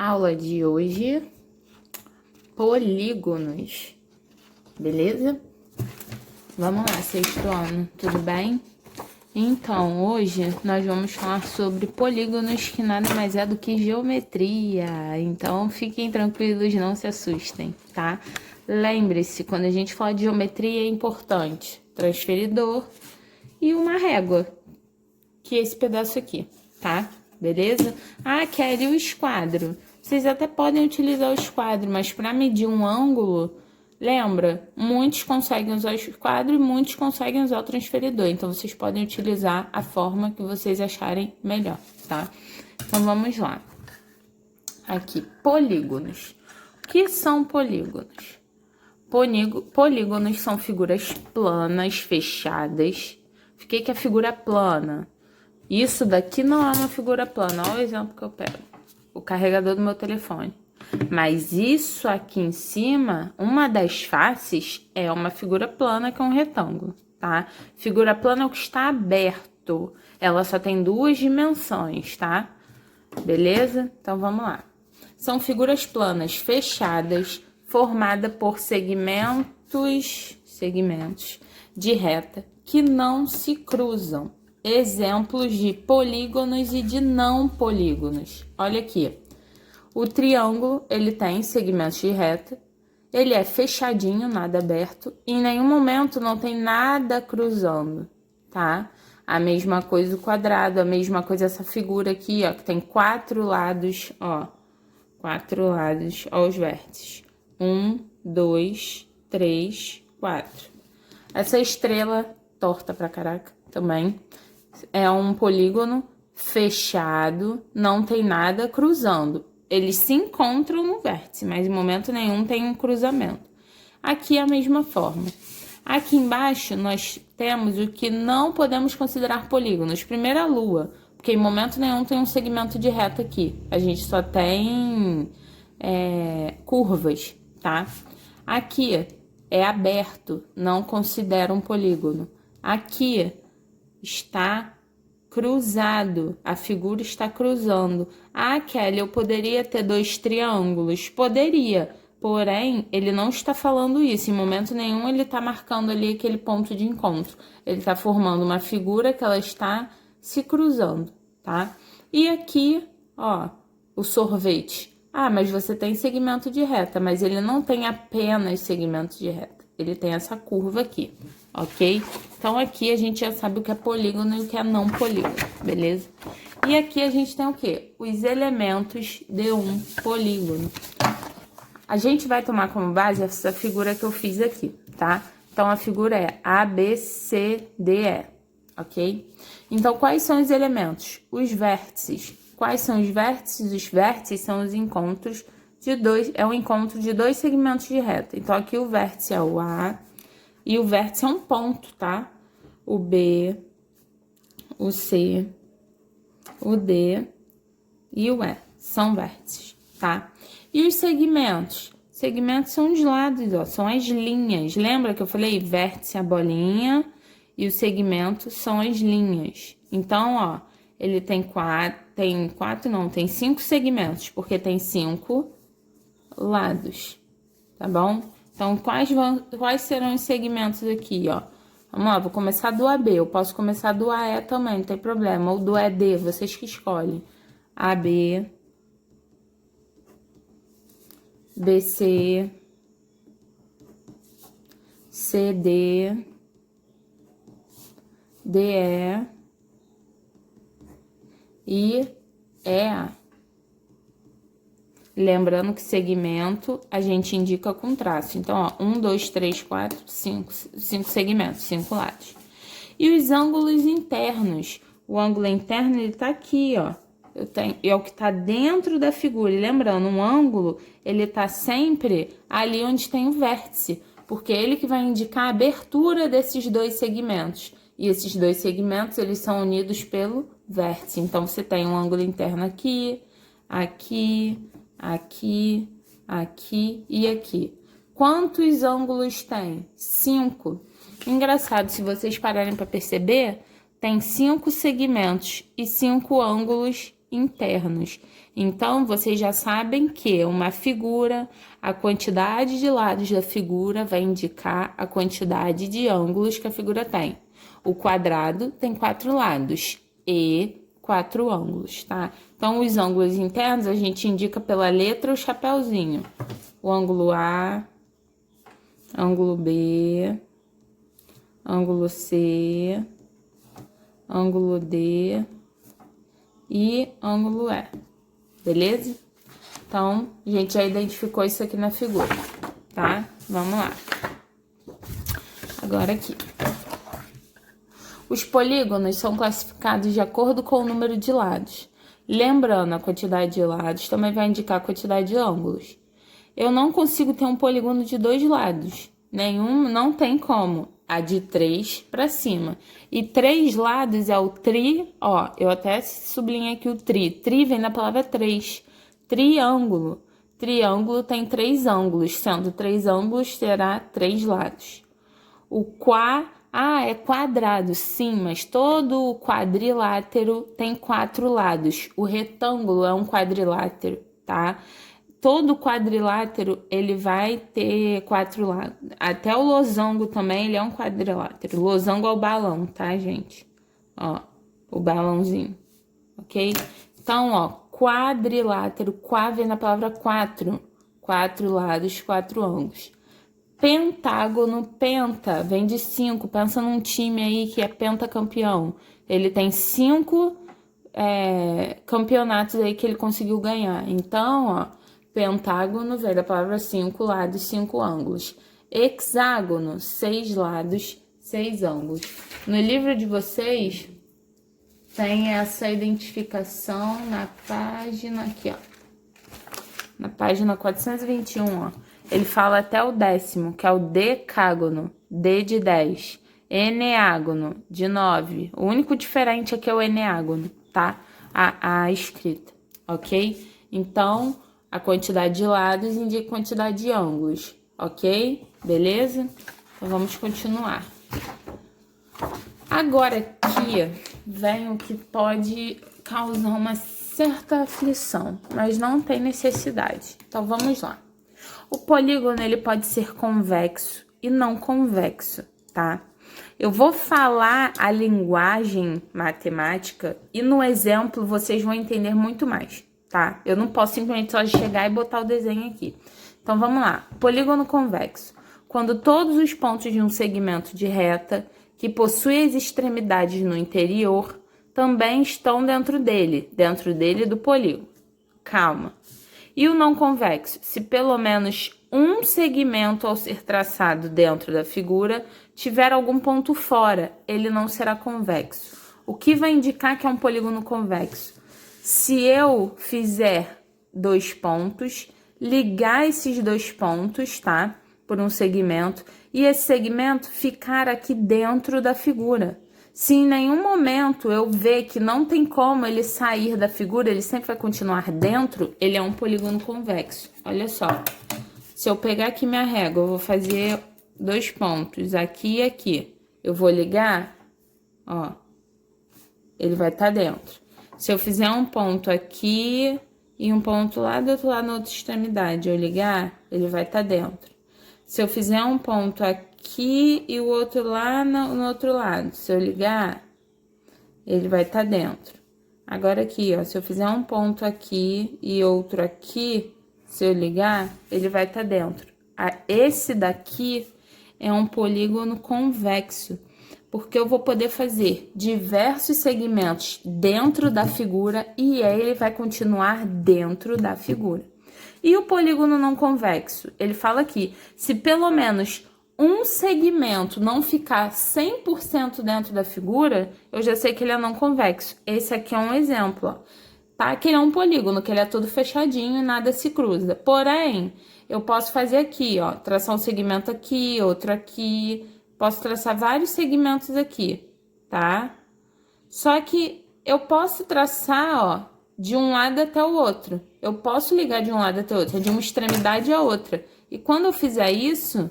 Aula de hoje, polígonos, beleza? Vamos lá, sexto ano, tudo bem? Então, hoje nós vamos falar sobre polígonos, que nada mais é do que geometria. Então, fiquem tranquilos, não se assustem, tá? Lembre-se, quando a gente fala de geometria, é importante transferidor e uma régua, que é esse pedaço aqui, tá? Beleza? Ah, Kelly, o esquadro. Vocês até podem utilizar o esquadro, mas para medir um ângulo, lembra? Muitos conseguem usar o esquadro e muitos conseguem usar o transferidor. Então, vocês podem utilizar a forma que vocês acharem melhor, tá? Então, vamos lá. Aqui, polígonos. O que são polígonos? Polígonos são figuras planas, fechadas. O que é figura plana? Isso daqui não é uma figura plana. Olha o exemplo que eu pego. O carregador do meu telefone. Mas isso aqui em cima, uma das faces é uma figura plana, que é um retângulo, tá? Figura plana é o que está aberto. Ela só tem duas dimensões, tá? Beleza? Então, vamos lá. São figuras planas fechadas, formadas por segmentos de reta que não se cruzam. Exemplos de polígonos e de não polígonos. Olha aqui. O triângulo, ele tem segmentos de reta. Ele é fechadinho, nada aberto. E em nenhum momento não tem nada cruzando, tá? A mesma coisa o quadrado, a mesma coisa essa figura aqui, ó, que tem 4 lados, ó. 4 lados, ó, os vértices. 1, 2, 3, 4. Essa estrela torta pra caraca também é um polígono fechado, não tem nada cruzando. Eles se encontram no vértice, mas em momento nenhum tem um cruzamento. Aqui é a mesma forma. Aqui embaixo nós temos o que não podemos considerar polígonos. Primeiro a lua, porque em momento nenhum tem um segmento de reta aqui. A gente só tem curvas, tá? Aqui é aberto, não considera um polígono. Aqui está cruzado, a figura está cruzando. Ah, Kelly, eu poderia ter 2 triângulos? Poderia, porém, ele não está falando isso. Em momento nenhum ele está marcando ali aquele ponto de encontro. Ele está formando uma figura que ela está se cruzando, tá? E aqui, ó, o sorvete. Ah, mas você tem segmento de reta, mas ele não tem apenas segmento de reta. Ele tem essa curva aqui, ok? Então, aqui a gente já sabe o que é polígono e o que é não polígono, beleza? E aqui a gente tem o quê? Os elementos de um polígono. A gente vai tomar como base essa figura que eu fiz aqui, tá? Então, a figura é ABCDE, ok? Então, quais são os elementos? Os vértices. Quais são os vértices? Os vértices são os encontros de dois, é o encontro de 2 segmentos de reta. Então, aqui o vértice é o A e o vértice é um ponto, tá? O B, o C, o D e o E são vértices, tá? E os segmentos? Segmentos são os lados, ó, são as linhas. Lembra que eu falei vértice é a bolinha e o segmento são as linhas. Então, ó, ele tem 5 segmentos, porque tem 5 lados, tá bom? Então, quais serão os segmentos aqui, ó? Vamos lá, vou começar do AB, eu posso começar do AE também, não tem problema, ou do ED, vocês que escolhem. AB, BC, CD, DE e EA. Lembrando que segmento a gente indica com traço. Então, ó, 1, 2, 3, 4, 5 segmentos, 5 lados. E os ângulos internos. O ângulo interno, ele tá aqui, ó. É o que tá dentro da figura. E lembrando, um ângulo, ele tá sempre ali onde tem o vértice. Porque é ele que vai indicar a abertura desses 2 segmentos. E esses 2 segmentos, eles são unidos pelo vértice. Então, você tem um ângulo interno aqui, aqui, aqui, aqui e aqui. Quantos ângulos tem? 5. Engraçado, se vocês pararem para perceber, tem 5 segmentos e 5 ângulos internos. Então, vocês já sabem que uma figura, a quantidade de lados da figura vai indicar a quantidade de ângulos que a figura tem. O quadrado tem 4 lados e 4 ângulos, tá? Então, os ângulos internos a gente indica pela letra o chapeuzinho. O ângulo A, ângulo B, ângulo C, ângulo D e ângulo E, beleza? Então, a gente já identificou isso aqui na figura, tá? Vamos lá. Agora aqui. Os polígonos são classificados de acordo com o número de lados. Lembrando, a quantidade de lados também vai indicar a quantidade de ângulos. Eu não consigo ter um polígono de 2 lados. Nenhum, não tem como. A de 3 para cima. E 3 lados é o tri, ó, eu até sublinhei aqui o tri. Tri vem da palavra 3. Triângulo. Triângulo tem 3 ângulos, sendo 3 ângulos terá 3 lados. O é quadrado, sim, mas todo quadrilátero tem 4 lados. O retângulo é um quadrilátero, tá? Todo quadrilátero, ele vai ter 4 lados. Até o losango também, ele é um quadrilátero. O losango é o balão, tá, gente? Ó, o balãozinho, ok? Então, ó, quadrilátero, quá vem na palavra 4. 4 lados, 4 ângulos. Pentágono, penta, vem de 5. Pensa num time aí que é pentacampeão. Ele tem 5 campeonatos aí que ele conseguiu ganhar. Então, ó, pentágono vem da palavra 5 lados, 5 ângulos. Hexágono, 6 lados, 6 ângulos. No livro de vocês tem essa identificação na página aqui, ó. Na página 421, ó. Ele fala até o 10º, que é o decágono, D de 10. Eneágono, de 9. O único diferente aqui é o eneágono, tá? A escrita, ok? Então, a quantidade de lados indica a quantidade de ângulos, ok? Beleza? Então, vamos continuar. Agora aqui vem o que pode causar uma certa aflição, mas não tem necessidade. Então, vamos lá. O polígono, ele pode ser convexo e não convexo, tá? Eu vou falar a linguagem matemática e no exemplo vocês vão entender muito mais, tá? Eu não posso simplesmente só chegar e botar o desenho aqui. Então, vamos lá. Polígono convexo. Quando todos os pontos de um segmento de reta que possui as extremidades no interior também estão dentro dele do polígono. Calma. E o não convexo? Se pelo menos um segmento ao ser traçado dentro da figura tiver algum ponto fora, ele não será convexo. O que vai indicar que é um polígono convexo? Se eu fizer 2 pontos, ligar esses 2 pontos, tá? Por um segmento, e esse segmento ficar aqui dentro da figura. Se em nenhum momento eu ver que não tem como ele sair da figura, ele sempre vai continuar dentro, ele é um polígono convexo. Olha só, se eu pegar aqui minha régua, eu vou fazer 2 pontos, aqui e aqui. Eu vou ligar, ó, ele vai estar dentro. Se eu fizer um ponto aqui e um ponto lá do outro lado, na outra extremidade, eu ligar, ele vai estar dentro. Se eu fizer um ponto aqui e o outro lá no outro lado, se eu ligar, ele vai estar dentro. Agora aqui, ó, se eu fizer um ponto aqui e outro aqui, se eu ligar, ele vai estar dentro. Esse daqui é um polígono convexo, porque eu vou poder fazer diversos segmentos dentro da figura e ele vai continuar dentro da figura. E o polígono não convexo? Ele fala aqui, se pelo menos um segmento não ficar 100% dentro da figura, eu já sei que ele é não convexo. Esse aqui é um exemplo, ó. Tá? Que ele é um polígono, que ele é todo fechadinho e nada se cruza. Porém, eu posso fazer aqui, ó, traçar um segmento aqui, outro aqui. Posso traçar vários segmentos aqui, tá? Só que eu posso traçar, ó, de um lado até o outro. Eu posso ligar de um lado até o outro, de uma extremidade a outra. E quando eu fizer isso,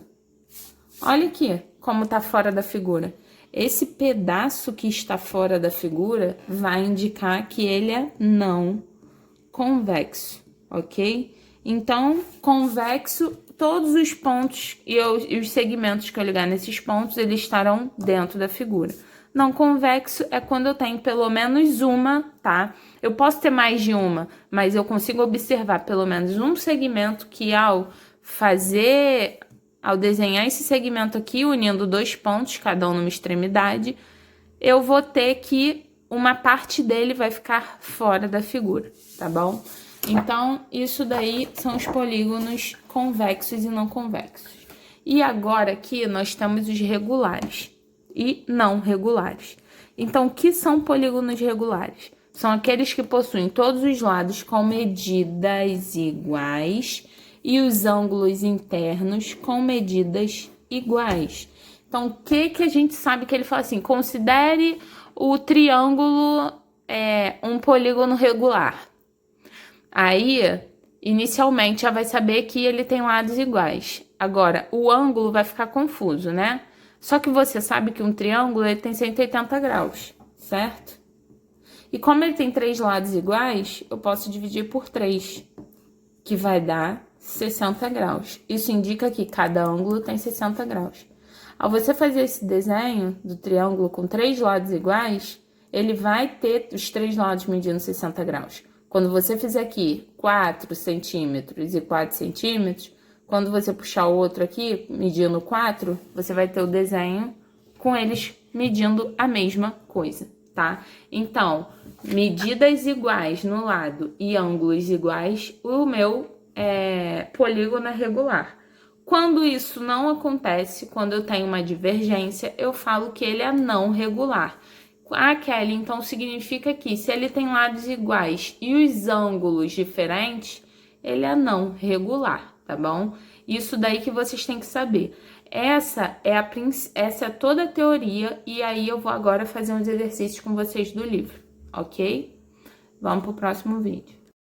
olha aqui como tá fora da figura. Esse pedaço que está fora da figura vai indicar que ele é não convexo, ok? Então, convexo, todos os pontos e os segmentos que eu ligar nesses pontos, eles estarão dentro da figura. Não convexo é quando eu tenho pelo menos uma, tá? Eu posso ter mais de uma, mas eu consigo observar pelo menos um segmento que ao desenhar esse segmento aqui, unindo dois pontos, cada um numa extremidade, eu vou ter que uma parte dele vai ficar fora da figura, tá bom? Então, isso daí são os polígonos convexos e não convexos. E agora aqui nós temos os regulares e não regulares. Então, o que são polígonos regulares? São aqueles que possuem todos os lados com medidas iguais e os ângulos internos com medidas iguais. Então, o que a gente sabe que ele fala assim? Considere o triângulo um polígono regular. Aí, inicialmente, já vai saber que ele tem lados iguais. Agora, o ângulo vai ficar confuso, né? Só que você sabe que um triângulo ele tem 180 graus, certo? E como ele tem 3 lados iguais, eu posso dividir por 3, que vai dar 60 graus. Isso indica que cada ângulo tem 60 graus. Ao você fazer esse desenho do triângulo com 3 lados iguais, ele vai ter os 3 lados medindo 60 graus. Quando você fizer aqui 4 centímetros e 4 centímetros, quando você puxar o outro aqui, medindo 4, você vai ter o desenho com eles medindo a mesma coisa, tá? Então, medidas iguais no lado e ângulos iguais, o meu polígono é regular. Quando isso não acontece, quando eu tenho uma divergência, eu falo que ele é não regular. Ah, Kelly, então significa que se ele tem lados iguais e os ângulos diferentes, ele é não regular, tá bom? Isso daí que vocês têm que saber. Essa é toda a teoria e aí eu vou agora fazer uns exercícios com vocês do livro, ok? Vamos pro próximo vídeo.